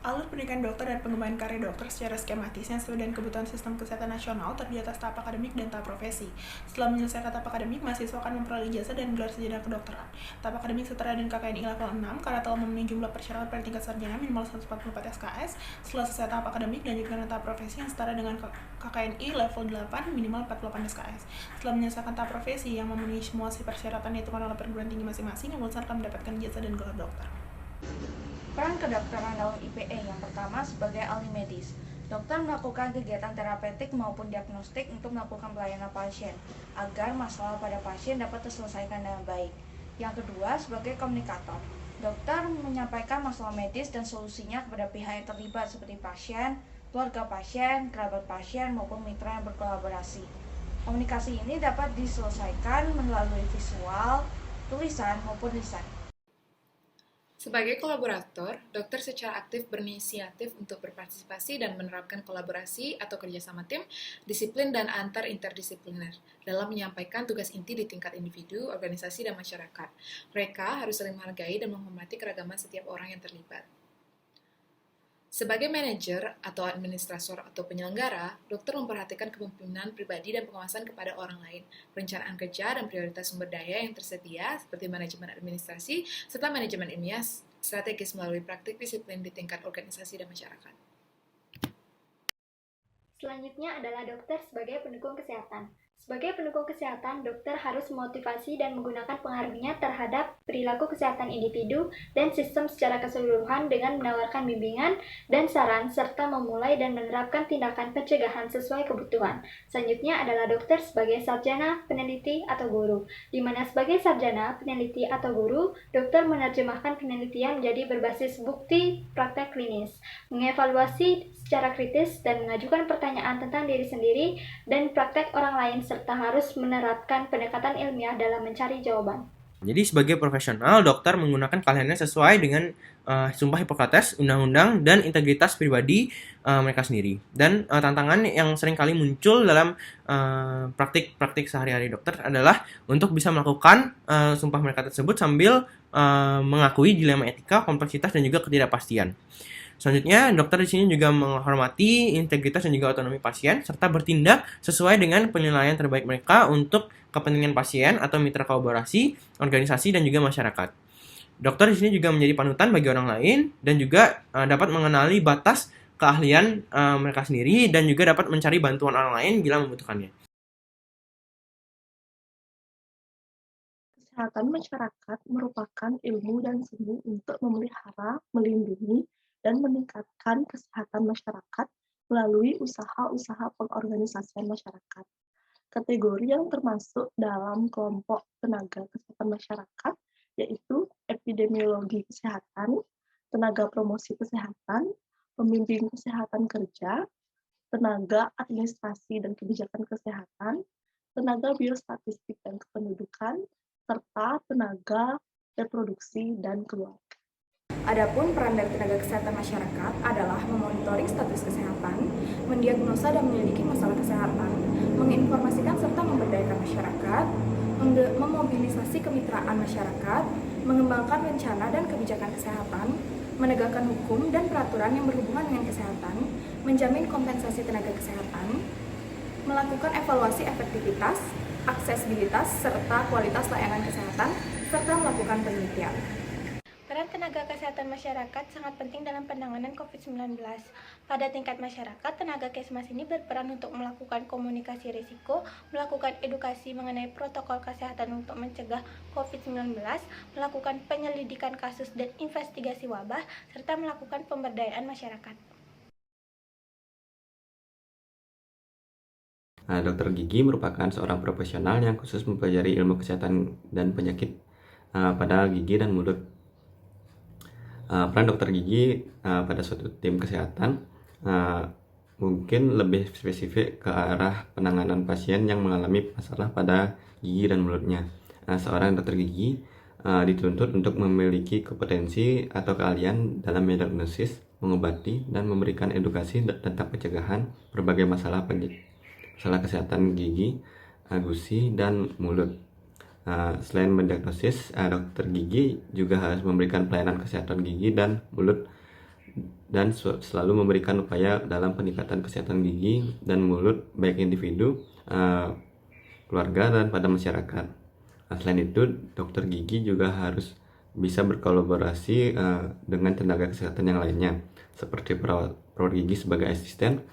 Alur pendidikan dokter dan pengembangan karya dokter secara skematis yang sesuai dengan kebutuhan sistem kesehatan nasional terdiri atas tahap akademik dan tahap profesi. Setelah menyelesaikan tahap akademik, mahasiswa akan memperoleh ijazah dan gelar sarjana kedokteran. Tahap akademik setara dengan KKNI level 6 karena telah memenuhi jumlah persyaratan pada tingkat sarjana minimal 144 SKS. Setelah selesai tahap akademik, dilanjutkan tahap profesi yang setara dengan KKNI level 8 minimal 48 SKS. Setelah menyelesaikan tahap profesi yang memenuhi semua persyaratan ditentukan oleh perguruan tinggi masing-masing, yang lulusan akan mendapatkan ijazah dan gelar dokter. Peran kedokteran dalam IPE yang pertama sebagai ahli medis. Dokter melakukan kegiatan terapeutik maupun diagnostik untuk melakukan pelayanan pasien, agar masalah pada pasien dapat terselesaikan dengan baik. Yang kedua, sebagai komunikator. Dokter menyampaikan masalah medis dan solusinya kepada pihak yang terlibat seperti pasien, keluarga pasien, kerabat pasien, maupun mitra yang berkolaborasi. Komunikasi ini dapat diselesaikan melalui visual, tulisan, maupun lisan. Sebagai kolaborator, dokter secara aktif berinisiatif untuk berpartisipasi dan menerapkan kolaborasi atau kerjasama tim, disiplin dan antar interdisipliner dalam menyampaikan tugas inti di tingkat individu, organisasi, dan masyarakat. Mereka harus saling menghargai dan menghormati keragaman setiap orang yang terlibat. Sebagai manajer atau administrator atau penyelenggara, dokter memperhatikan kepemimpinan pribadi dan pengawasan kepada orang lain, perencanaan kerja dan prioritas sumber daya yang tersedia seperti manajemen administrasi serta manajemen ilmiah strategis melalui praktik disiplin di tingkat organisasi dan masyarakat. Selanjutnya adalah dokter sebagai pendukung kesehatan. Sebagai pendukung kesehatan, dokter harus memotivasi dan menggunakan pengaruhnya terhadap perilaku kesehatan individu dan sistem secara keseluruhan dengan menawarkan bimbingan dan saran serta memulai dan menerapkan tindakan pencegahan sesuai kebutuhan. Selanjutnya adalah dokter sebagai sarjana, peneliti, atau guru, di mana sebagai sarjana, peneliti, atau guru, dokter menerjemahkan penelitian menjadi berbasis bukti praktek klinis, mengevaluasi secara kritis dan mengajukan pertanyaan tentang diri sendiri dan praktek orang lain serta harus menerapkan pendekatan ilmiah dalam mencari jawaban. Jadi sebagai profesional, dokter menggunakan keahliannya sesuai dengan Sumpah Hipokrates, undang-undang, dan integritas pribadi mereka sendiri. Dan tantangan yang sering kali muncul dalam praktik-praktik sehari-hari dokter adalah untuk bisa melakukan sumpah mereka tersebut sambil mengakui dilema etika, kompleksitas, dan juga ketidakpastian. Selanjutnya, dokter di sini juga menghormati integritas dan juga otonomi pasien, serta bertindak sesuai dengan penilaian terbaik mereka untuk kepentingan pasien atau mitra kolaborasi, organisasi, dan juga masyarakat. Dokter di sini juga menjadi panutan bagi orang lain dan juga dapat mengenali batas keahlian mereka sendiri dan juga dapat mencari bantuan orang lain bila membutuhkannya. Kesehatan masyarakat merupakan ilmu dan seni untuk memelihara, melindungi, dan meningkatkan kesehatan masyarakat melalui usaha-usaha pengorganisasian masyarakat. Kategori yang termasuk dalam kelompok tenaga kesehatan masyarakat yaitu epidemiologi kesehatan, tenaga promosi kesehatan, pembimbing kesehatan kerja, tenaga administrasi dan kebijakan kesehatan, tenaga biostatistik dan kependudukan, serta tenaga reproduksi dan keluarga. Adapun peran dari tenaga kesehatan masyarakat adalah memonitoring status kesehatan, mendiagnosa dan menyelidiki masalah kesehatan, menginformasikan serta memberdayakan masyarakat, memobilisasi kemitraan masyarakat, mengembangkan rencana dan kebijakan kesehatan, menegakkan hukum dan peraturan yang berhubungan dengan kesehatan, menjamin kompensasi tenaga kesehatan, melakukan evaluasi efektivitas, aksesibilitas, serta kualitas layanan kesehatan, serta melakukan penelitian. Peran tenaga kesehatan masyarakat sangat penting dalam penanganan COVID-19. Pada tingkat masyarakat, tenaga kesmas ini berperan untuk melakukan komunikasi risiko, melakukan edukasi mengenai protokol kesehatan untuk mencegah COVID-19, melakukan penyelidikan kasus dan investigasi wabah, serta melakukan pemberdayaan masyarakat. Dokter gigi merupakan seorang profesional yang khusus mempelajari ilmu kesehatan dan penyakit pada gigi dan mulut. Peran dokter gigi pada suatu tim kesehatan mungkin lebih spesifik ke arah penanganan pasien yang mengalami masalah pada gigi dan mulutnya. Seorang dokter gigi dituntut untuk memiliki kompetensi atau keahlian dalam mendiagnosis, mengobati, dan memberikan edukasi tentang pencegahan berbagai masalah kesehatan gigi, gusi, dan mulut. Selain mendiagnosis, dokter gigi juga harus memberikan pelayanan kesehatan gigi dan mulut dan selalu memberikan upaya dalam peningkatan kesehatan gigi dan mulut baik individu, keluarga, dan pada masyarakat. Selain itu, dokter gigi juga harus bisa berkolaborasi dengan tenaga kesehatan yang lainnya, seperti perawat gigi sebagai asisten,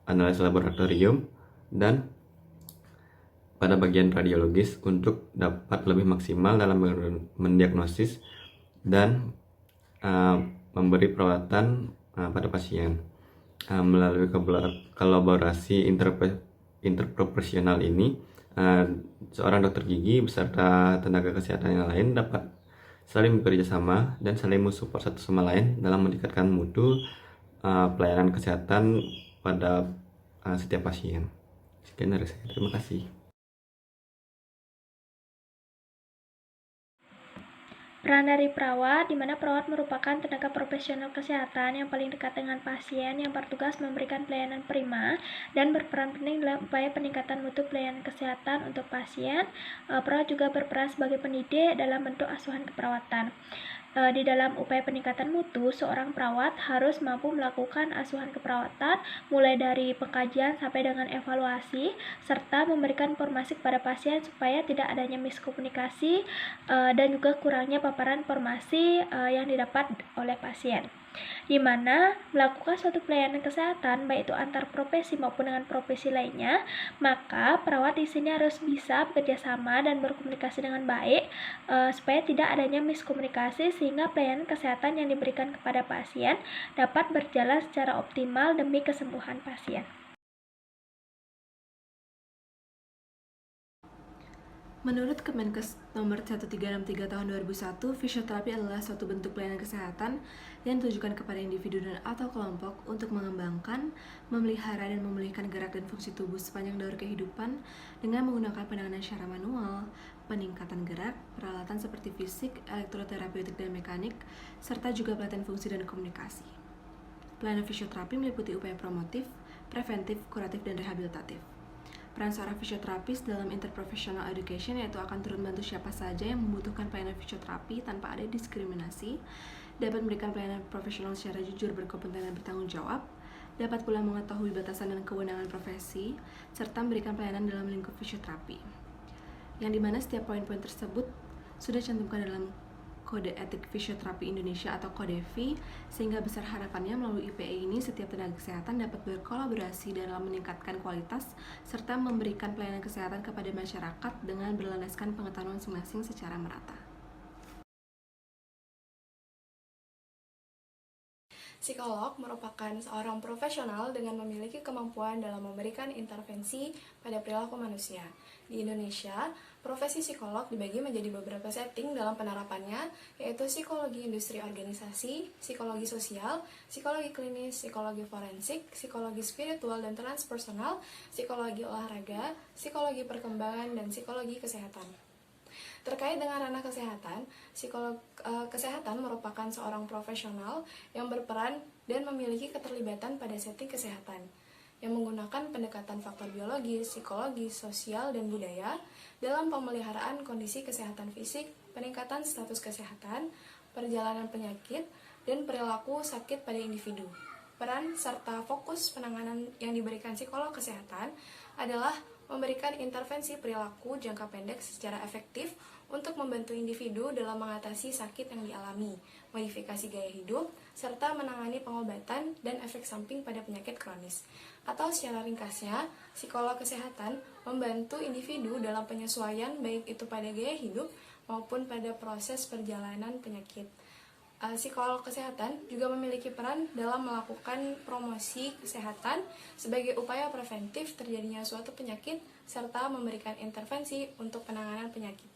analis laboratorium, dan pada bagian radiologis untuk dapat lebih maksimal dalam mendiagnosis dan memberi perawatan pada pasien. Melalui kolaborasi interprofesional ini, seorang dokter gigi beserta tenaga kesehatan yang lain dapat saling bekerja sama dan saling mensupport satu sama lain dalam meningkatkan mutu pelayanan kesehatan pada setiap pasien. Sekian dari saya. Terima kasih. Peran dari perawat, di mana perawat merupakan tenaga profesional kesehatan yang paling dekat dengan pasien yang bertugas memberikan pelayanan prima dan berperan penting dalam upaya peningkatan mutu pelayanan kesehatan untuk pasien. Perawat juga berperan sebagai pendidik dalam bentuk asuhan keperawatan. Di dalam upaya peningkatan mutu, seorang perawat harus mampu melakukan asuhan keperawatan mulai dari pengkajian sampai dengan evaluasi, serta memberikan informasi kepada pasien supaya tidak adanya miskomunikasi dan juga kurangnya paparan informasi yang didapat oleh pasien. Di mana melakukan suatu pelayanan kesehatan baik itu antar profesi maupun dengan profesi lainnya, maka perawat di sini harus bisa bekerja sama dan berkomunikasi dengan baik supaya tidak adanya miskomunikasi sehingga pelayanan kesehatan yang diberikan kepada pasien dapat berjalan secara optimal demi kesembuhan pasien. Menurut Kemenkes nomor 1363 tahun 2001, fisioterapi adalah suatu bentuk pelayanan kesehatan yang ditujukan kepada individu dan atau kelompok untuk mengembangkan, memelihara, dan memulihkan gerak dan fungsi tubuh sepanjang daur kehidupan dengan menggunakan penanganan secara manual, peningkatan gerak, peralatan seperti fisik, elektroterapeutik, dan mekanik, serta juga pelatihan fungsi dan komunikasi. Pelayanan fisioterapi meliputi upaya promotif, preventif, kuratif, dan rehabilitatif. Peran seorang fisioterapis dalam interprofessional education yaitu akan turut membantu siapa saja yang membutuhkan pelayanan fisioterapi tanpa ada diskriminasi, dapat memberikan pelayanan profesional secara jujur, berkompeten, dan bertanggung jawab, dapat pula mengetahui batasan dan kewenangan profesi, serta memberikan pelayanan dalam lingkup fisioterapi. Yang dimana setiap poin-poin tersebut sudah dicantumkan dalam Kode Etik Fisioterapi Indonesia atau KODEFI, sehingga besar harapannya melalui IPE ini setiap tenaga kesehatan dapat berkolaborasi dalam meningkatkan kualitas serta memberikan pelayanan kesehatan kepada masyarakat dengan berlandaskan pengetahuan masing-masing secara merata. Psikolog merupakan seorang profesional dengan memiliki kemampuan dalam memberikan intervensi pada perilaku manusia. Di Indonesia, profesi psikolog dibagi menjadi beberapa setting dalam penerapannya, yaitu psikologi industri organisasi, psikologi sosial, psikologi klinis, psikologi forensik, psikologi spiritual dan transpersonal, psikologi olahraga, psikologi perkembangan, dan psikologi kesehatan. Terkait dengan ranah kesehatan, psikolog kesehatan merupakan seorang profesional yang berperan dan memiliki keterlibatan pada setting kesehatan, yang menggunakan pendekatan faktor biologis, psikologis, sosial, dan budaya dalam pemeliharaan kondisi kesehatan fisik, peningkatan status kesehatan, perjalanan penyakit, dan perilaku sakit pada individu. Peran serta fokus penanganan yang diberikan psikolog kesehatan adalah memberikan intervensi perilaku jangka pendek secara efektif untuk membantu individu dalam mengatasi sakit yang dialami, modifikasi gaya hidup, serta menangani pengobatan dan efek samping pada penyakit kronis. Atau secara ringkasnya, psikolog kesehatan membantu individu dalam penyesuaian baik itu pada gaya hidup maupun pada proses perjalanan penyakit. Psikolog kesehatan juga memiliki peran dalam melakukan promosi kesehatan sebagai upaya preventif terjadinya suatu penyakit serta memberikan intervensi untuk penanganan penyakit.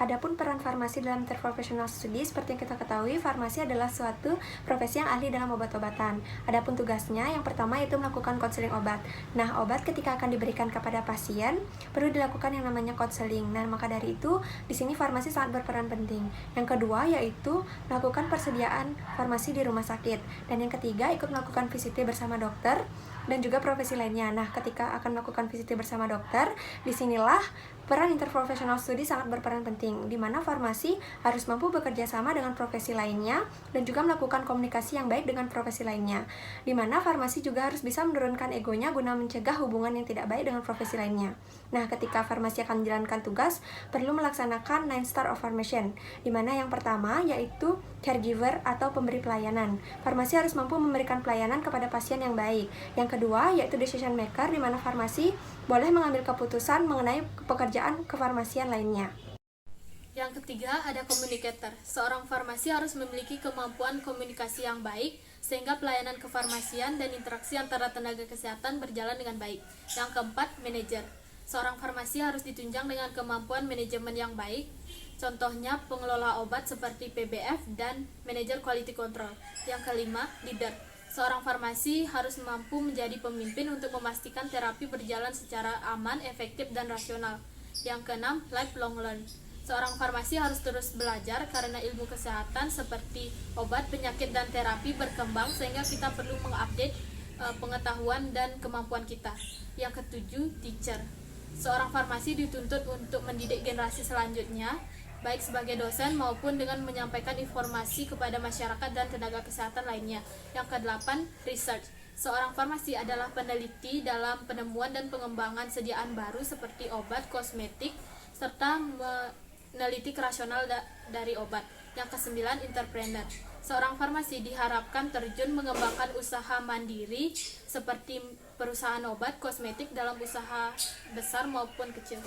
Adapun peran farmasi dalam interprofessional study, seperti yang kita ketahui, farmasi adalah suatu profesi yang ahli dalam obat-obatan. Adapun tugasnya, yang pertama itu melakukan konseling obat. Nah, obat ketika akan diberikan kepada pasien, perlu dilakukan yang namanya konseling. Nah, maka dari itu, di sini farmasi sangat berperan penting. Yang kedua, yaitu melakukan persediaan farmasi di rumah sakit. Dan yang ketiga, ikut melakukan VCT bersama dokter dan juga profesi lainnya. Nah, ketika akan melakukan VCT bersama dokter, disinilah Peran interprofessional studi sangat berperan penting, di mana farmasi harus mampu bekerja sama dengan profesi lainnya dan juga melakukan komunikasi yang baik dengan profesi lainnya, di mana farmasi juga harus bisa menurunkan egonya guna mencegah hubungan yang tidak baik dengan profesi lainnya. Nah, ketika farmasi akan menjalankan tugas, perlu melaksanakan 9 Star of Pharmacian, di mana yang pertama yaitu caregiver atau pemberi pelayanan. Farmasi harus mampu memberikan pelayanan kepada pasien yang baik. Yang kedua yaitu decision maker, di mana farmasi boleh mengambil keputusan mengenai pekerjaan kefarmasian lainnya. Yang ketiga ada communicator. Seorang farmasi harus memiliki kemampuan komunikasi yang baik sehingga pelayanan kefarmasian dan interaksi antara tenaga kesehatan berjalan dengan baik. Yang keempat, manajer. Seorang farmasi harus ditunjang dengan kemampuan manajemen yang baik. Contohnya pengelola obat seperti PBF dan manajer quality control. Yang kelima, leader. Seorang farmasi harus mampu menjadi pemimpin untuk memastikan terapi berjalan secara aman, efektif, dan rasional. Yang keenam, lifelong learn. Seorang farmasi harus terus belajar karena ilmu kesehatan seperti obat, penyakit, dan terapi berkembang sehingga kita perlu mengupdate pengetahuan dan kemampuan kita. Yang ketujuh, teacher. Seorang farmasi dituntut untuk mendidik generasi selanjutnya, baik sebagai dosen maupun dengan menyampaikan informasi kepada masyarakat dan tenaga kesehatan lainnya. Yang kedelapan, research. Seorang farmasi adalah peneliti dalam penemuan dan pengembangan sediaan baru seperti obat, kosmetik, serta meneliti kerasional dari obat. Yang kesembilan, entrepreneur. Seorang farmasi diharapkan terjun mengembangkan usaha mandiri seperti perusahaan obat, kosmetik dalam usaha besar maupun kecil.